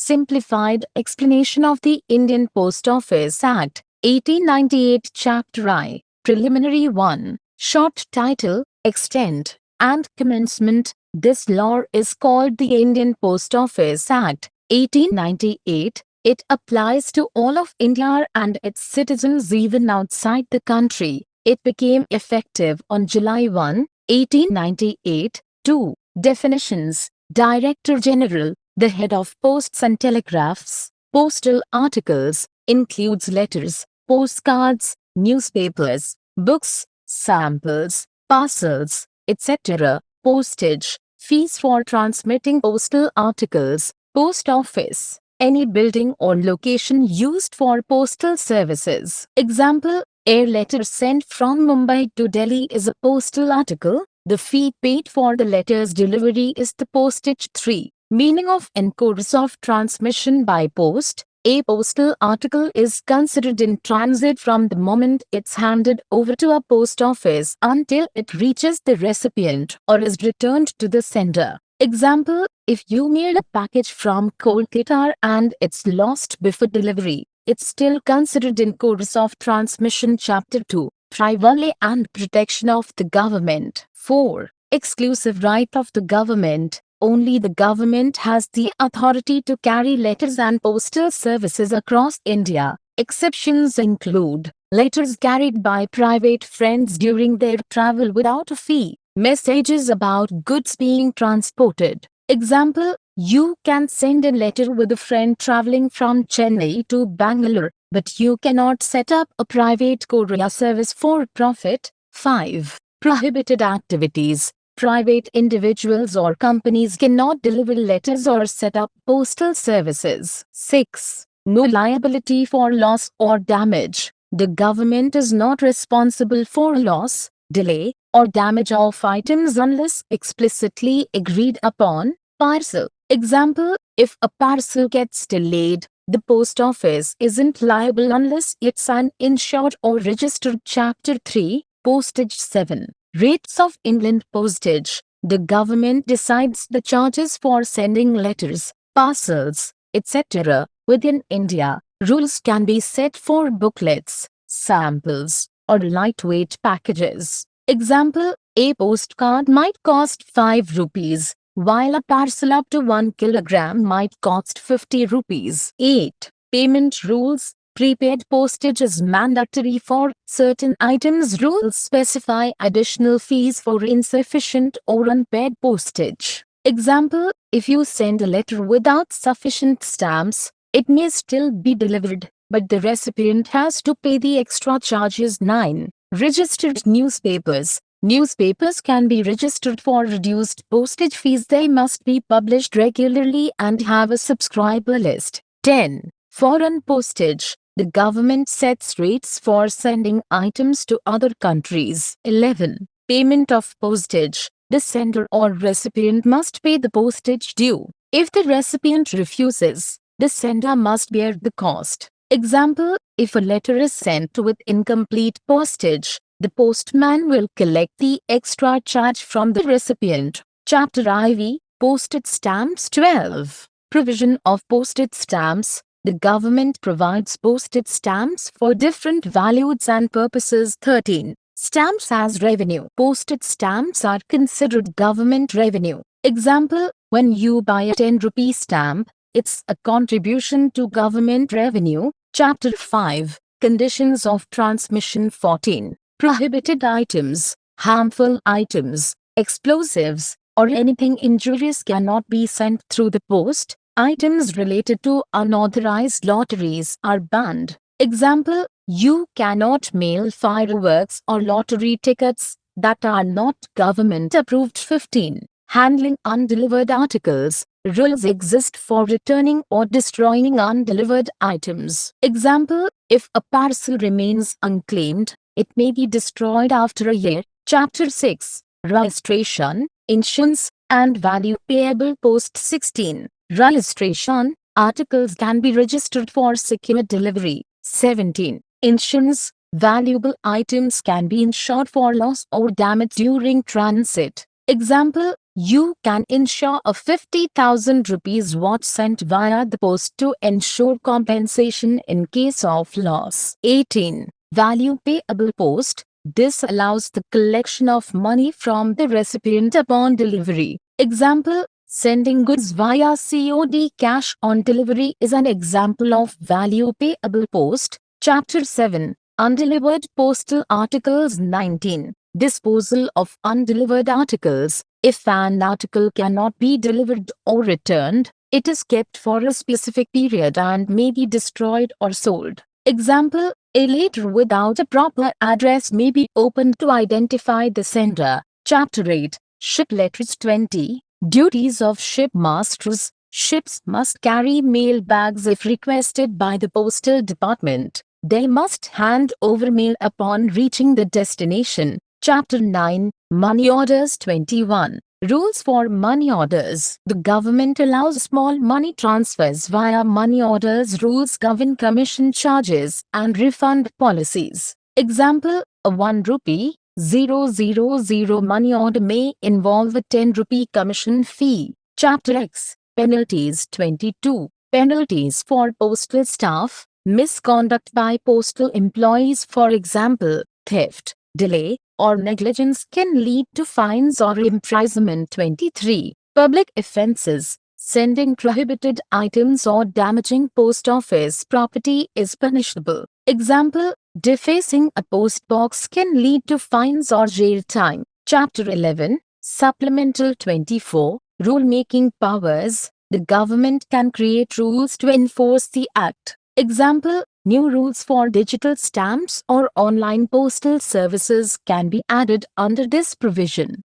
Simplified explanation of the Indian Post Office Act, 1898, Chapter I. Preliminary 1. Short title, Extent, and Commencement. This law is called the Indian Post Office Act, 1898. It applies to all of India and its citizens even outside the country. It became effective on July 1, 1898. 2. Definitions. Director General, the head of posts and telegraphs. Postal articles includes letters, postcards, newspapers, books, samples, parcels, etc. Postage, fees for transmitting postal articles. Post office, any building or location used for postal services. Example, air letter sent from Mumbai to Delhi is a postal article. The fee paid for the letter's delivery is the postage. 3. Meaning of in course of transmission by post. A postal article is considered in transit from the moment it's handed over to a post office until it reaches the recipient or is returned to the sender. Example, if you mail a package from Kolkata and it's lost before delivery, it's still considered in course of transmission. Chapter 2. Privacy and protection of the government. 4. Exclusive right of the government. Only the government has the authority to carry letters and postal services across India. Exceptions include letters carried by private friends during their travel without a fee, messages about goods being transported. Example, you can send a letter with a friend traveling from Chennai to Bangalore, but you cannot set up a private courier service for profit. 5. Prohibited activities. Private individuals or companies cannot deliver letters or set up postal services. 6. No liability for loss or damage. The government is not responsible for loss, delay, or damage of items unless explicitly agreed upon. Parcel. Example, if a parcel gets delayed, the post office isn't liable unless it's uninsured or registered. Chapter 3. Postage. 7. Rates of inland postage. The government decides the charges for sending letters, parcels, etc. within India. Rules can be set for booklets, samples, or lightweight packages. Example, a postcard might cost 5 rupees, while a parcel up to 1 kilogram might cost 50 rupees. 8. Payment rules. Prepaid postage is mandatory for certain items. Rules specify additional fees for insufficient or unpaid postage. Example, if you send a letter without sufficient stamps, it may still be delivered, but the recipient has to pay the extra charges. 9. Registered newspapers. Newspapers can be registered for reduced postage fees. They must be published regularly and have a subscriber list. 10. Foreign postage. The government sets rates for sending items to other countries. 11. Payment of postage. The sender or recipient must pay the postage due. If the recipient refuses, the sender must bear the cost. Example, if a letter is sent with incomplete postage, the postman will collect the extra charge from the recipient. Chapter IV. Postage stamps. 12. Provision of postage stamps. The government provides postage stamps for different values and purposes. 13. Stamps as revenue. Postage stamps are considered government revenue. Example, when you buy a 10 rupee stamp, it's a contribution to government revenue. Chapter 5. Conditions of transmission. 14. Prohibited items, harmful items, explosives, or anything injurious cannot be sent through the post. Items related to unauthorized lotteries are banned. Example, you cannot mail fireworks or lottery tickets that are not government approved. 15. Handling undelivered articles. Rules exist for returning or destroying undelivered items. Example, if a parcel remains unclaimed, it may be destroyed after a year. Chapter 6. Registration, insurance, and value payable. Post. 16. Registration. Articles can be registered for secure delivery. 17. Insurance. Valuable items can be insured for loss or damage during transit. Example, you can insure a 50,000 rupees watch sent via the post to ensure compensation in case of loss. 18. Value payable post. This allows the collection of money from the recipient upon delivery. Example, sending goods via COD cash on delivery is an example of value payable post. Chapter 7. Undelivered postal articles. 19. Disposal of undelivered articles. If an article cannot be delivered or returned, it is kept for a specific period and may be destroyed or sold. Example, a letter without a proper address may be opened to identify the sender. Chapter 8. Ship letters. 20. Duties of shipmasters. Ships must carry mail bags if requested by the postal department. They must hand over mail upon reaching the destination. Chapter 9. Money orders. 21. Rules for money orders. The government allows small money transfers via money orders. Rules govern commission charges and refund policies. Example, a 1 rupee 000 money order may involve a 10 rupee commission fee. Chapter X. Penalties. 22. Penalties for postal staff. Misconduct by postal employees, for example, theft, delay, or negligence, can lead to fines or imprisonment. 23. Public offenses. Sending prohibited items or damaging post office property is punishable. Example, defacing a post box can lead to fines or jail time. Chapter 11. Supplemental. 24. Rule-making powers. The government can create rules to enforce the act. Example, new rules for digital stamps or online postal services can be added under this provision.